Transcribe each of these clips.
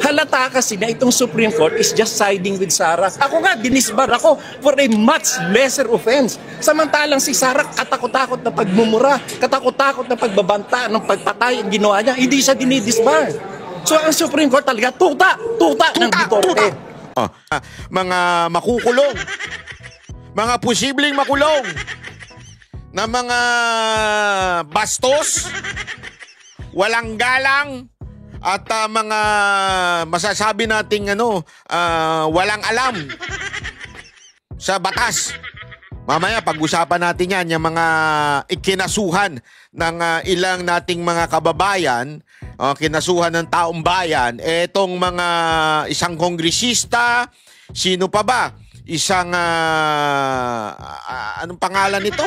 Halata kasi na itong Supreme Court is just siding with Sara. Ako nga, dinisbar ako for a much lesser offense. Samantalang si Sara, katakot-takot na pagmumura, katakot-takot na pagbabanta ng pagpatay ang ginawa niya, hindi siya dinidisbar. So ang Supreme Court talaga, tuta ng Duterte. Mga makukulong, mga posibleng makulong, na mga bastos, walang galang, at mga masasabi nating walang alam sa batas. Mamaya pag-usapan natin yan, yung mga ikinasuhan ng ilang nating mga kababayan, kinasuhan ng taong bayan, etong mga isang kongresista, sino pa ba? Isang, anong pangalan nito?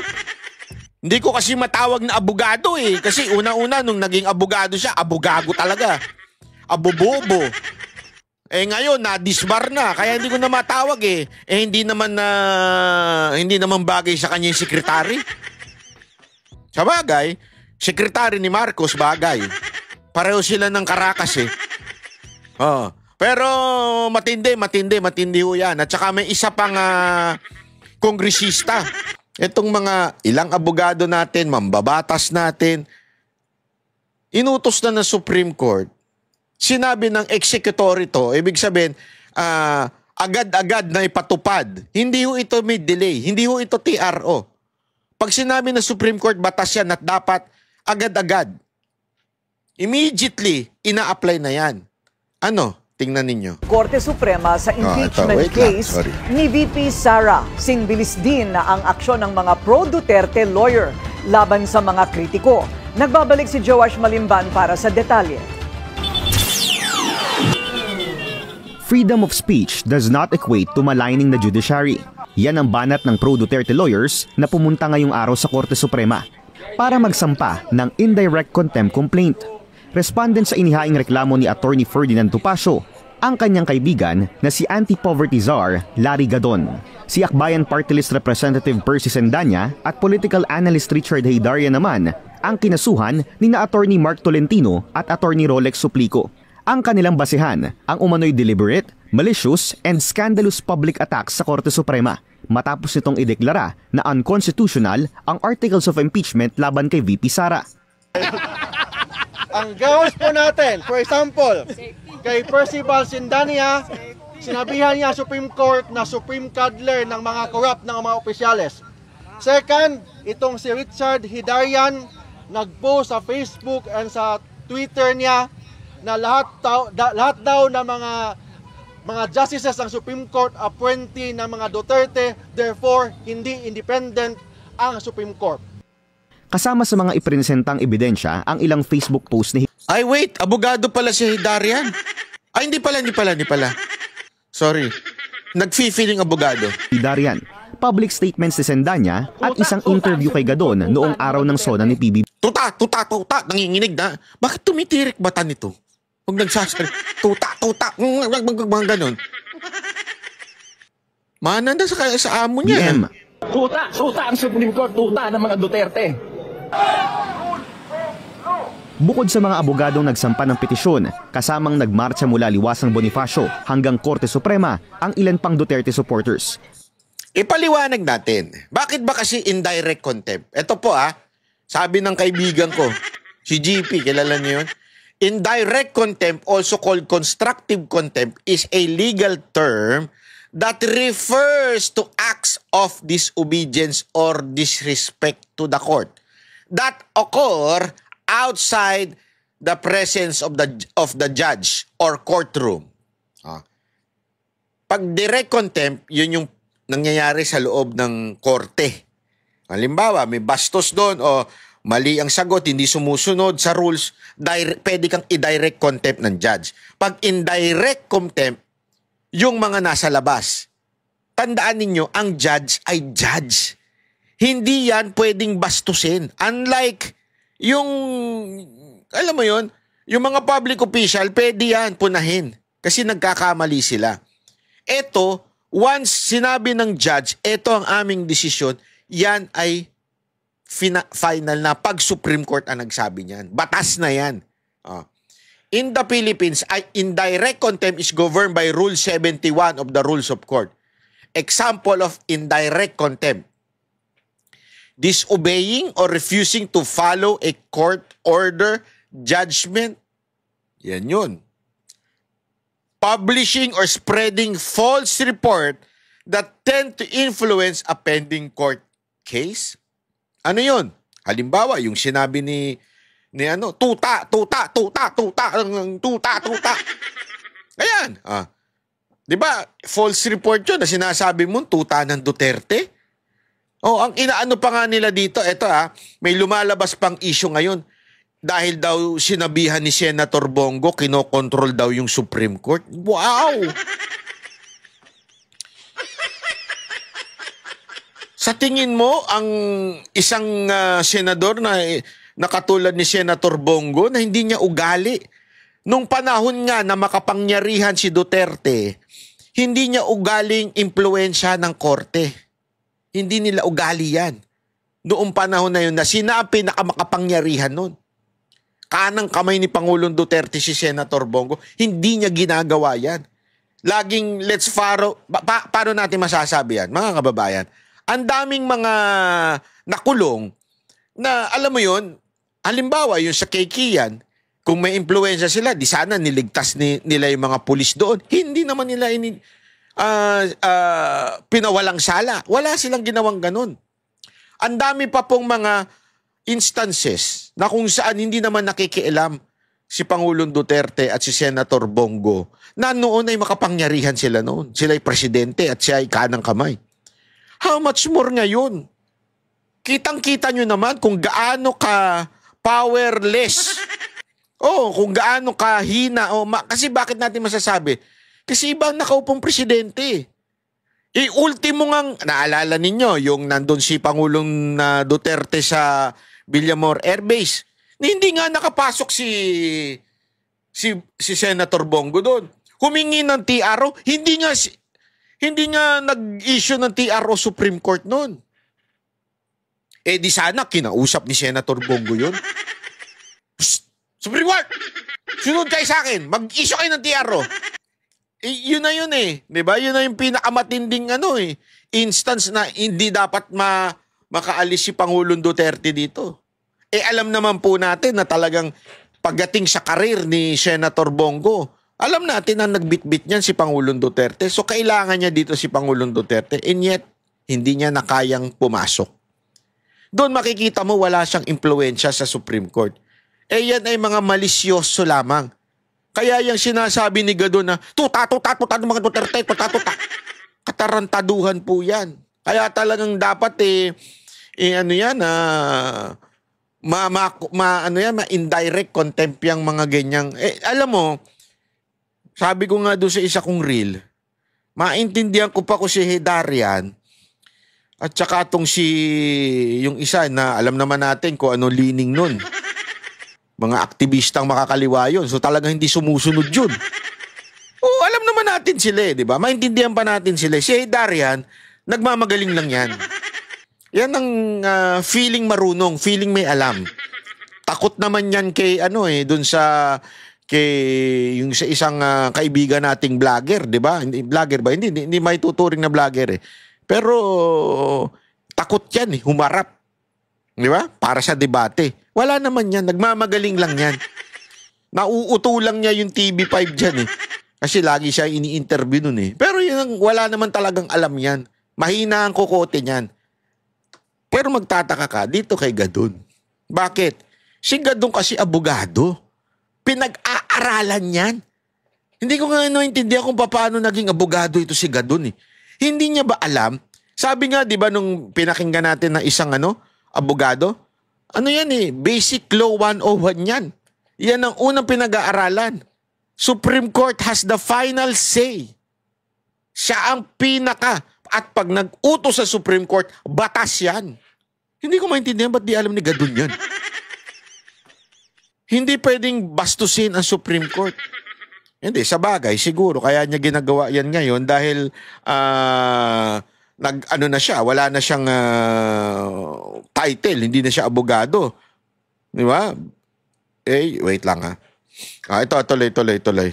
Hindi ko kasi matawag na abogado eh. Kasi una-una nung naging abogado siya, abogago talaga. Abobobo. Ngayon, na-disbar na. Kaya hindi ko na matawag eh. Hindi naman bagay sa kanya yung sekretary. Sa bagay, sekretary ni Marcos bagay. Pareho sila ng Caracas eh. Pero matindi ho yan. At saka may isa pang kongresista. Itong mga ilang abogado natin, mambabatas natin, inutos na ng Supreme Court, sinabi ng executory to, ibig sabihin, agad-agad na ipatupad. Hindi ho ito may delay, hindi ho ito TRO. Pag sinabi ng Supreme Court, batas yan at dapat agad-agad, immediately, ina-apply na yan. Tingnan ninyo. Korte Suprema sa impeachment case ni VP Sara. Sinbilis din na ang aksyon ng mga pro-Duterte lawyer laban sa mga kritiko. Nagbabalik si Joash Malimban para sa detalye. Freedom of speech does not equate to maligning the judiciary. Yan ang banat ng pro-Duterte lawyers na pumunta ngayong araw sa Korte Suprema para magsampa ng indirect contempt complaint. Respondent sa inihaing reklamo ni Attorney Ferdinand Topacio, ang kanyang kaibigan na si anti-poverty czar Larry Gadon. Si Akbayan Party List Representative Percy Sendanya at political analyst Richard Heydarian naman ang kinasuhan ni na Attorney Mark Tolentino at Attorney Rolex Suplico. Ang kanilang basehan ang umano'y deliberate, malicious, and scandalous public attacks sa Korte Suprema matapos nitong ideklara na unconstitutional ang articles of impeachment laban kay VP Sara. Ang gawas po natin, for example, kay Percival Sindania, sinabihan niya Supreme Court na supreme cuddler ng mga corrupt ng mga opisyales. Second, itong si Richard Hidarian, nagpost sa Facebook and sa Twitter niya na lahat daw ng mga justices ng Supreme Court appointee ng mga Duterte, therefore hindi independent ang Supreme Court. Kasama sa mga ipresentang ebidensya ang ilang Facebook post ni Ay wait, abogado pala si Hidarian. Ay hindi pala. Sorry. Nag-feeling abogado. Hidarian, public statements ni Sendanya at isang interview kay Gadon noong araw ng SONA ni PBB. Tuta, nanginginig na. Bakit tumitirik bata nito? Huwag nagsasabi, tuta, mga ganon. Mana na sa amo niya. BM. Tuta ang Supreme Court, tuta ng mga Duterte. Bukod sa mga abogadong nagsampa ng petisyon, kasamang nagmarcha mula Liwasang Bonifacio hanggang Korte Suprema ang ilan pang Duterte supporters. Ipaliwanag natin, bakit ba kasi indirect contempt? Ito po sabi ng kaibigan ko, si GP, kilala niyo yun? Indirect contempt, also called constructive contempt, is a legal term that refers to acts of disobedience or disrespect to the court that occur outside the presence of the judge or courtroom. Pag direct contempt, yun yung nangyayari sa loob ng korte. Halimbawa, may bastos doon o mali ang sagot, hindi sumusunod sa rules, pwede kang i-direct contempt ng judge. Pag indirect contempt, yung mga nasa labas. Tandaan ninyo, ang judge ay judge. Hindi yan pwedeng bastusin. Unlike yung, alam mo yun, yung mga public official, pwede yan punahin. Kasi nagkakamali sila. Eto, once sinabi ng judge, eto ang aming desisyon, yan ay final na pag Supreme Court ang nagsabi niyan. Batas na yan. in the Philippines, indirect contempt is governed by Rule 71 of the Rules of Court. Example of indirect contempt: disobeying or refusing to follow a court order, judgment. Yan yun. Publishing or spreading false report that tend to influence a pending court case. Ano yun? Halimbawa, yung sinabi ni tuta. Ayan. Di ba, false report yun na sinasabi mo, tuta ng Duterte? Ang inaano pa nga nila dito, eto may lumalabas pang issue ngayon. Dahil daw sinabihan ni Senator Bongo, kinokontrol daw yung Supreme Court. Wow! Sa tingin mo, ang isang senador na katulad ni Senator Bongo na hindi niya ugali, nung panahon nga na makapangyarihan si Duterte, hindi niya ugaling impluensya ng korte. Hindi nila ugali yan. Noong panahon na yun na sinabi na makapangyarihan nun. Kanang kamay ni Pangulong Duterte si Senator Bongo, hindi niya ginagawa yan. Laging let's follow, paano natin masasabi yan, mga kababayan? Ang daming mga nakulong na alam mo yun, halimbawa yung sa Kekian, kung may impluensya sila, di sana niligtas nila yung mga pulis doon. Hindi naman nila pinawalang sala. Wala silang ginawang ganun. Ang dami pa pong mga instances na kung saan hindi naman nakikialam si Pangulong Duterte at si Senator Bongo na noon ay makapangyarihan sila noon. Sila ay presidente at siya ay kanang kamay. How much more ngayon? Kitang-kita nyo naman kung gaano ka powerless. Kung gaano ka hina. Kasi bakit natin masasabi? Kasi ibang nakaupong presidente. Ultimo ngang, naalala ninyo, yung nandun si Pangulong Duterte sa Villamor Air Base. Hindi nga nakapasok si Senator Bongo doon. Humingi ng TRO, hindi nga nag-issue ng TRO Supreme Court noon. Di sana kinausap ni Senator Bongo yun. Psst! Supreme Court! Sunod kayo sa akin. Mag-issue kayo ng TRO. Yun na yun Diba? Yun na yung pinakamatinding instance na hindi dapat makaalis si Pangulong Duterte dito. Alam naman po natin na talagang pagdating sa karir ni Senator Bongo, alam natin na nagbitbit niyan si Pangulong Duterte. So kailangan niya dito si Pangulong Duterte and yet hindi niya nakayang pumasok. Doon makikita mo wala siyang impluensya sa Supreme Court. Yan ay mga malisyoso lamang. Kaya yung sinasabi ni Gado na tuta ng mga Duterte, tuta. Katarantaduhan po yan. Kaya talagang dapat ma-indirect contempt yung mga ganyang. Alam mo, sabi ko nga doon sa isa kong reel, maintindihan ko pa ko si Darian at saka tong yung isa na alam naman natin kung ano leaning nun. Mga aktivistang makakaliwa yun. So talagang hindi sumusunod yun. Alam naman natin sila di ba? Maintindihan pa natin sila. Si Darian, nagmamagaling lang yan. Yan ang feeling marunong, feeling may alam. Takot naman yan kay dun sa yung sa isang kaibigan nating vlogger, di ba? Hindi vlogger ba? Hindi may tuturing na vlogger Pero takot yan humarap. Di ba? Para sa debate. Wala naman yan, nagmamagaling lang yan. Nauuto lang niya yung TV5 dyan Kasi lagi siya ini-interview nun Pero yun, wala naman talagang alam yan. Mahina ang kokote niyan. Pero magtataka ka dito kay Gadon. Bakit? Si Gadon kasi abogado. Pinag-aaralan yan. Hindi ko nga naintindihan kung paano naging abogado ito si Gadon Hindi niya ba alam? Sabi nga, di ba, nung pinakinggan natin ng isang abogado, yan Basic Law 101 yan. Yan ang unang pinag-aaralan. Supreme Court has the final say. Siya ang pinaka. At pag nag-utos sa Supreme Court, batas yan. Hindi ko maintindihan ba't di alam ni Gadon yan. Hindi pwedeng bastusin ang Supreme Court. Hindi, sa bagay, siguro. Kaya niya ginagawa yan ngayon dahil na siya, wala na siyang title, hindi na siya abogado. Di ba? Wait lang Ito, tuloy.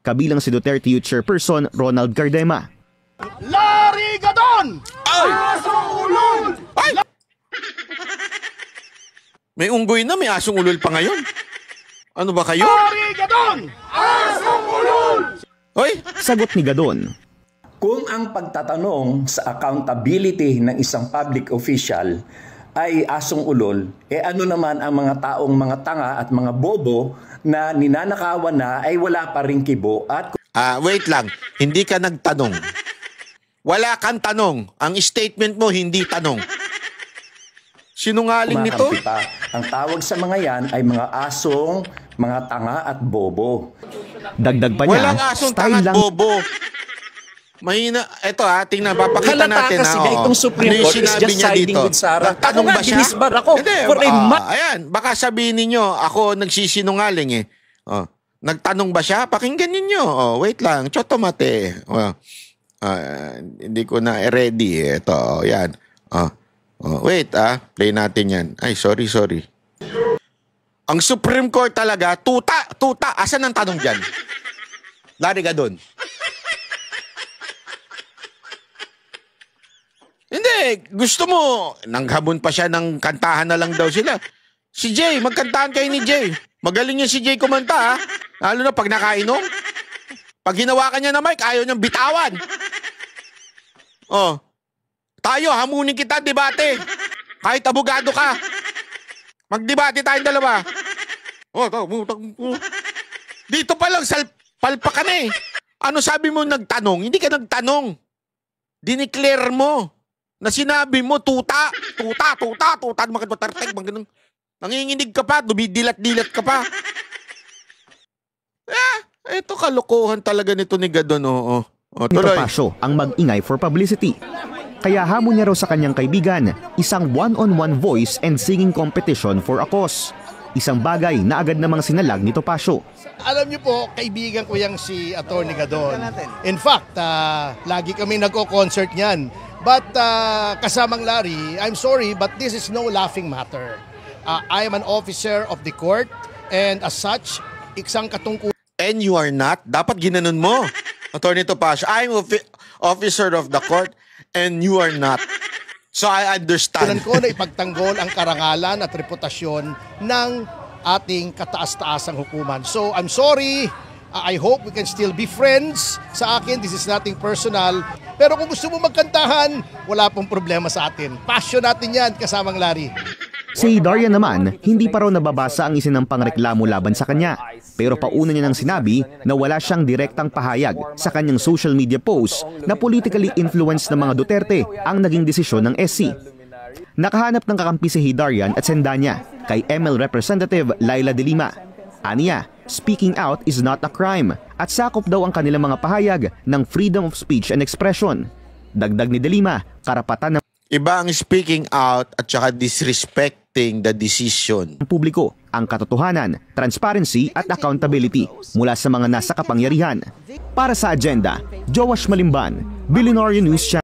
Kabilang si Duterte Youth Chairperson Ronald Cardema. Larry Gadon! Ay! Ay! May unggoy na, may asong ulol pa ngayon. Ano ba kayo? Larry Gadon! Asong ulol! Hoy! Sagot ni Gadon. Kung ang pagtatanong sa accountability ng isang public official ay asong ulol, ano naman ang mga taong mga tanga at mga bobo na ninanakawan na ay wala pa ring kibo at Wait lang. Hindi ka nagtanong. Wala kang tanong. Ang statement mo, hindi tanong. Sinungaling nito? kumakampi pa. Ang tawag sa mga yan ay mga asong, mga tanga at bobo. Dagdag pa niya, Walang asong style tangat lang bobo. Mahina. Ito tingnan, papakita Halata natin. kasi na itong Supreme Ano yung Court is sinabi just niya siding dito? with Sarah. Nagtanong Ako nga, ba siya? dinisbar ako Hindi, for a month. Ayan, baka sabihin ninyo, ako nagsisinungaling eh. Nagtanong ba siya? Pakinggan ninyo. Wait lang, chotomate. Hindi ko na ready eh. Ito, yan. Wait, play natin yan. Ay, sorry. Ang Supreme Court talaga, tuta. Asan ang tanong dyan? Larry Gadon. Hindi, gusto mo, nanghabon pa siya ng kantahan na lang daw sila. Si Jay, magkantahan kayo ni Jay. Magaling yan si Jay kumanta, ha? Lalo na pag nakainom. Pag hinawakan niya na mic, ayaw niyang bitawan. Tayo, hamunin kita, debate. Kahit abogado ka. Magdebate tayong dalawa. Dito pa lang, palpa ka na eh. Ano sabi mo nagtanong? Hindi ka nagtanong. Dineclare mo. Na sinabi mo, tuta, mga tutarteg, mga ganun. Nanginginig ka pa, dumidilat-dilat ka pa. Ito kalokohan talaga nito ni Gadon, Ito tuloy. Pasio ang mag-ingay for publicity. Kaya hamon niya raw sa kanyang kaibigan, isang one-on-one voice and singing competition for a cause. Isang bagay na agad namang sinalag ni Topacio. Alam niyo po, kaibigan ko yang si Atty. Gadon. In fact, lagi kami nagko-concert niyan. But kasamang Larry, I'm sorry, but this is no laughing matter. I am an officer of the court and as such, isang katungkulan. And you are not. Dapat ginanon mo. Attorney Topacio, I'm officer of the court and you are not. So I understand. Ko na ipagtanggol ang karangalan at reputasyon ng ating kataas-taasang hukuman. So I'm sorry. I hope we can still be friends. Sa akin, this is nothing personal. Pero kung gusto mo magkantahan, wala pong problema sa atin. Passion natin yan, kasamang Larry. Si Darian naman, hindi pa raw nababasa ang isinampang reklamo laban sa kanya. Pero pauna niya nang sinabi na wala siyang direktang pahayag sa kanyang social media post na politically influenced ng mga Duterte ang naging desisyon ng SC. Nakahanap ng kakampi si Hidarian at Sendanya kay ML Representative Laila de Lima. Aniya, speaking out is not a crime at sakop daw ang kanilang mga pahayag ng freedom of speech and expression. Dagdag ni de Lima, karapatan ng Iba ang speaking out at saka disrespecting the decision. publiko ang katotohanan, transparency at accountability mula sa mga nasa kapangyarihan. Para sa agenda, Joash Malimban, Billionaire News Channel.